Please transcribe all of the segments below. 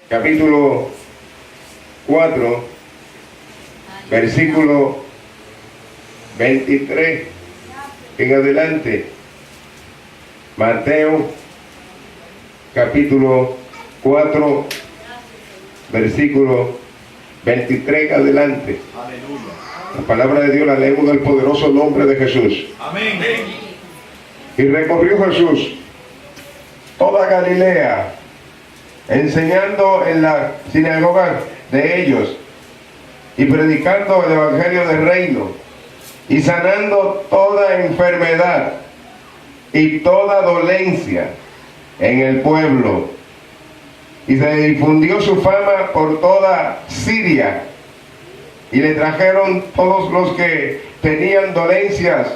capítulo 4, versículo 23 en adelante. Mateo, capítulo 4, versículo 23 en adelante. Aleluya. La palabra de Dios la leemos en el poderoso nombre de Jesús. Amén. Y recorrió Jesús toda Galilea, enseñando en la sinagoga de ellos y predicando el evangelio del reino y sanando toda enfermedad y toda dolencia en el pueblo. Y se difundió su fama por toda Siria, y le trajeron todos los que tenían dolencias,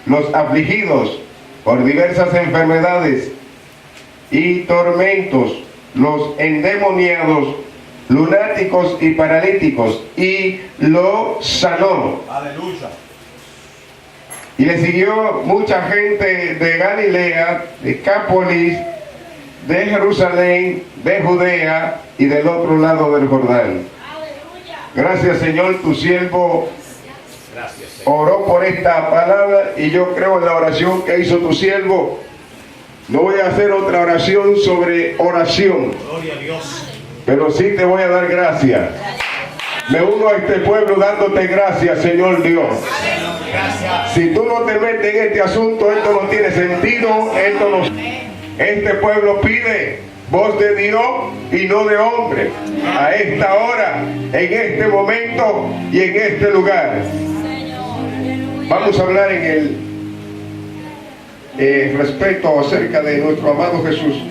los afligidos por diversas enfermedades y tormentos, los endemoniados, lunáticos y paralíticos, y lo sanó. Aleluya. Y le siguió mucha gente de Galilea, de Decápolis, de Jerusalén, de Judea y del otro lado del Jordán. Gracias, Señor, tu siervo oró por esta palabra y yo creo en la oración que hizo tu siervo. No voy a hacer otra oración sobre oración, Gloria a Dios. pero sí te voy a dar gracias. Me uno a este pueblo dándote gracias, Señor Dios. Gracias. Si tú no te metes en este asunto, esto no tiene sentido. Este pueblo pide voz de Dios y no de hombre, a esta hora, en este momento y en este lugar. Vamos a hablar en el respecto acerca de nuestro amado Jesús.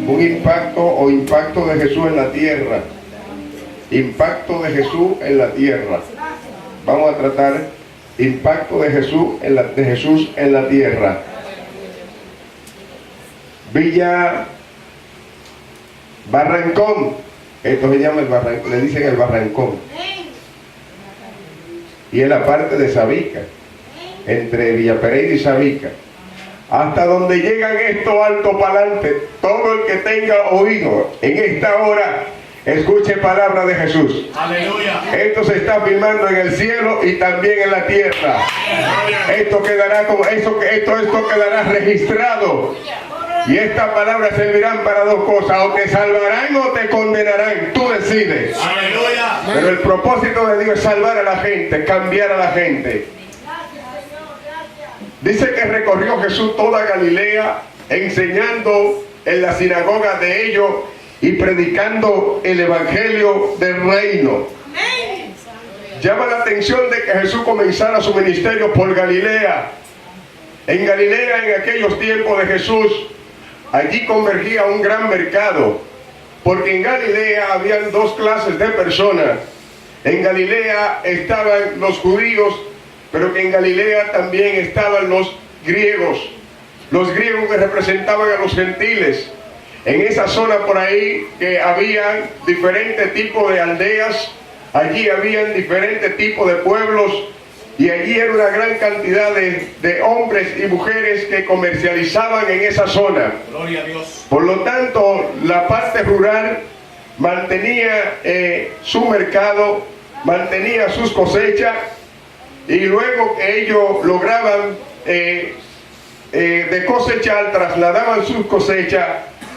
Un impacto de Jesús en la tierra. Impacto de Jesús en la tierra. Vamos a tratar impacto de Jesús en la tierra. Villa Barrancón, esto se llama el Barrancón, le dicen el Barrancón, y es la parte de Sabica, entre Villa Pereira y Sabica, hasta donde llegan estos altos para adelante. Todo el que tenga oído en esta hora, escuche palabra de Jesús. Aleluya. Esto se está filmando en el cielo y también en la tierra. Esto quedará esto quedará registrado. Y estas palabras servirán para dos cosas: o te salvarán o te condenarán. Tú decides. Aleluya. Pero el propósito de Dios es salvar a la gente, cambiar a la gente. Dice que recorrió Jesús toda Galilea, enseñando en la sinagoga de ellos y predicando el evangelio del reino. Llama la atención de que Jesús comenzara su ministerio por Galilea. En Galilea, en aquellos tiempos de Jesús, allí convergía un gran mercado, porque en Galilea habían dos clases de personas. En Galilea estaban los judíos, pero que en Galilea también estaban los griegos que representaban a los gentiles. En esa zona por ahí que habían diferentes tipos de aldeas, allí habían diferentes tipos de pueblos, y allí era una gran cantidad de hombres y mujeres que comercializaban en esa zona. Gloria a Dios. Por lo tanto, la parte rural mantenía su mercado, mantenía sus cosechas, y luego que ellos lograban de cosechar, trasladaban sus cosechas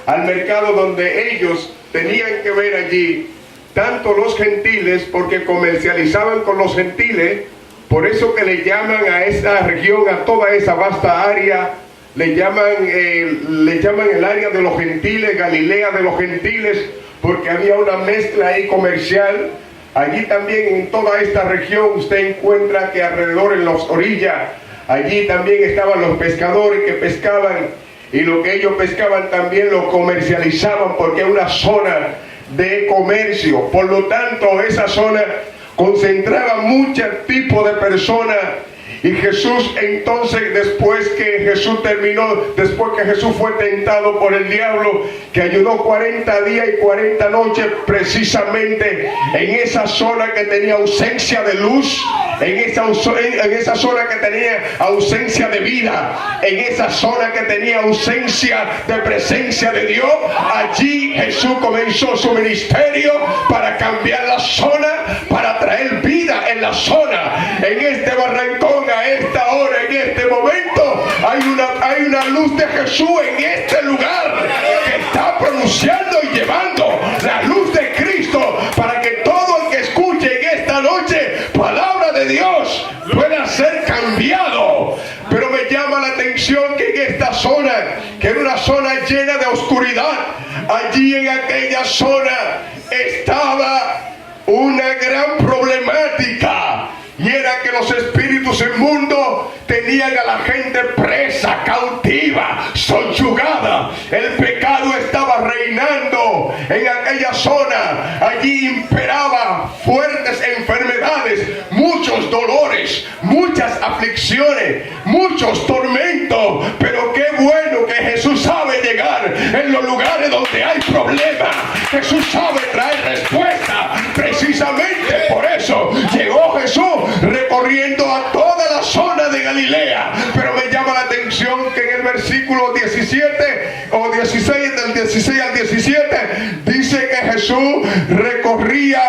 al mercado donde ellos tenían que ver allí, tanto los gentiles, porque comercializaban con los gentiles. Por eso que le llaman a esa región, a toda esa vasta área, le llaman el área de los gentiles, Galilea de los gentiles, porque había una mezcla ahí comercial. Allí también, en toda esta región, usted encuentra que alrededor, en las orillas, allí también estaban los pescadores que pescaban, y lo que ellos pescaban también lo comercializaban, porque es una zona de comercio. Por lo tanto, esa zona concentraba muchos tipos de personas, Y Jesús entonces, después que Jesús fue tentado por el diablo, que ayunó 40 días y 40 noches precisamente en esa zona que tenía ausencia de luz, en esa zona que tenía ausencia de vida, en esa zona que tenía ausencia de presencia de Dios, allí Jesús comenzó su ministerio para cambiar la zona, para traer vida en la zona. En este barrancón, a esta hora, en este momento, hay una luz de Jesús en este lugar que está pronunciando y llevando la luz de Cristo para que todo el que escuche en esta noche palabra de Dios pueda ser cambiado. Pero me llama la atención que en esta zona, que era una zona llena de oscuridad, allí en aquella zona estaba una gran problemática, y era que los espíritus inmundos tenían a la gente presa, cautiva, subyugada. El pecado estaba reinando en aquella zona. Allí imperaba fuertes enfermedades, muchos dolores, muchas aflicciones, muchos tormentos. Pero qué bueno que Jesús sabe llegar en los lugares donde hay problemas. Jesús sabe traer respuesta. Precisamente por eso llegó Jesús recorriendo a toda la zona de Galilea. Pero me llama la atención que en el versículo 17 o 16, del 16 al 17, dice que Jesús recorría,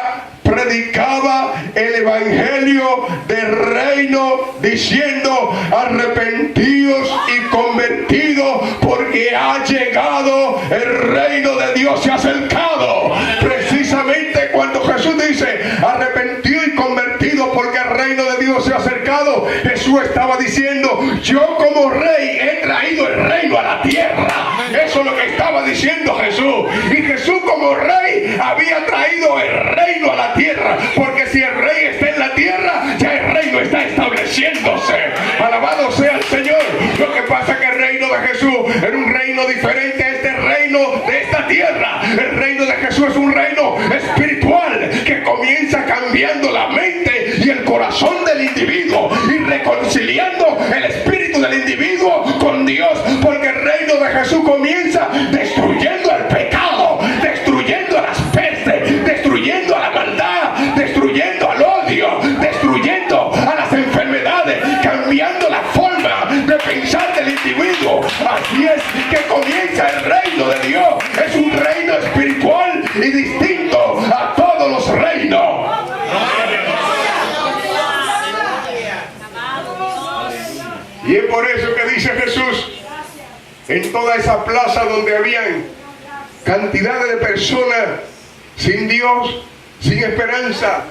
predicaba el evangelio del reino, diciendo: arrepentidos y convertidos, porque ha llegado el reino de Dios, se ha acercado. Precisamente cuando Jesús dice arrepentido y convertido porque el reino de Dios se ha acercado, Jesús estaba diciendo: yo como rey he traído el reino a la tierra. Eso es lo que estaba diciendo Jesús. Y Jesús como rey había traído el reino a la tierra, porque si el rey está en la tierra, ya el reino está estableciéndose. Alabado sea el Señor. Lo que pasa es que el reino de Jesús era un reino diferente a este reino de esta tierra. El reino de Jesús es un reino espiritual que comienza cambiando la mente y el corazón del individuo y reconciliando el espíritu del individuo con Dios, porque el reino de Jesús comienza destruyendo el pecado, destruyendo a las pestes, destruyendo a la maldad, destruyendo al odio, destruyendo a las enfermedades, cambiando la forma de pensar del individuo. Así es que comienza el reino de Dios. Es un reino espiritual y distinto a todos los reinos. Y es por eso que dice Jesús, en toda esa plaza donde habían cantidades de personas sin Dios, sin esperanza,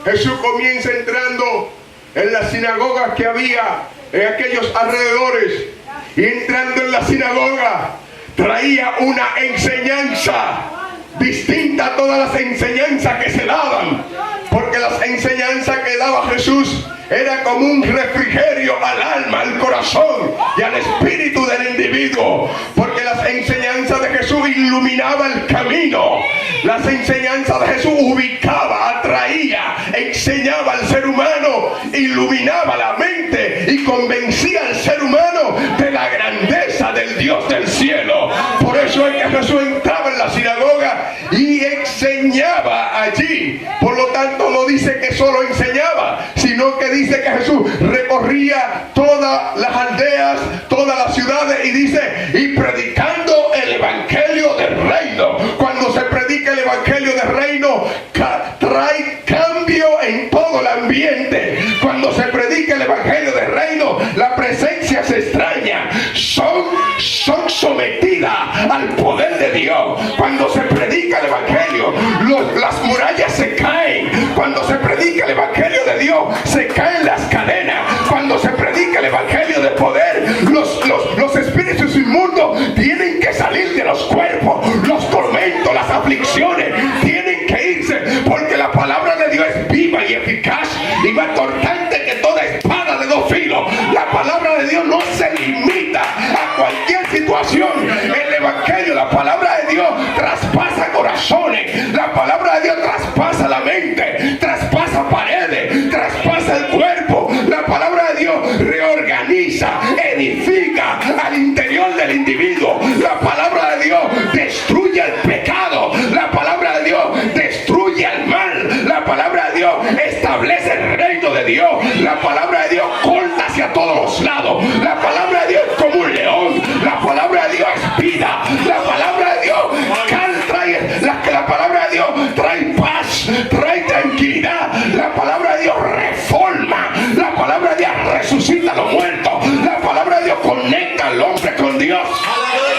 Jesús comienza entrando en las sinagogas que había en aquellos alrededores, y entrando en la sinagoga traía una enseñanza distinta a todas las enseñanzas que se daban, porque las enseñanzas que daba Jesús era como un refrigerio al alma, al corazón y al espíritu del individuo, porque las enseñanzas de Jesús iluminaban el camino. Las enseñanzas de Jesús ubicaba, atraía, enseñaba al ser humano, iluminaba la mente y convencía al ser humano de la grandeza del Dios del cielo. Por eso es que Jesús entraba en la sinagoga y enseñaba allí. Por lo tanto, no dice que solo enseñaba, sino que dice que Jesús recorría todas las aldeas, todas las ciudades, y dice: y predicando el evangelio del reino. Cuando se predica el evangelio del reino, trae cambio en todo el ambiente. Cuando se predica el evangelio del reino, la presencia se extraña, son sometidas al poder de Dios. Cuando se predica el evangelio, las murallas se caen. Cuando se predica el evangelio de Dios, se caen las cadenas. Cuando se predica el evangelio de poder, los espíritus inmundos tienen que salir de los cuerpos. Los tormentos, las aflicciones tienen que irse, porque la palabra de Dios es viva y eficaz y más cortante que toda espada de dos filos. La palabra de Dios no se limita a cualquier situación. El evangelio, la palabra de Dios, traspasa corazones. La palabra de Dios traspasa la mente, traspasa paredes, traspasa el cuerpo. La palabra de Dios tranquilidad. La palabra de Dios reforma. La palabra de Dios resucita a los muertos. La palabra de Dios conecta al hombre con Dios. Aleluya.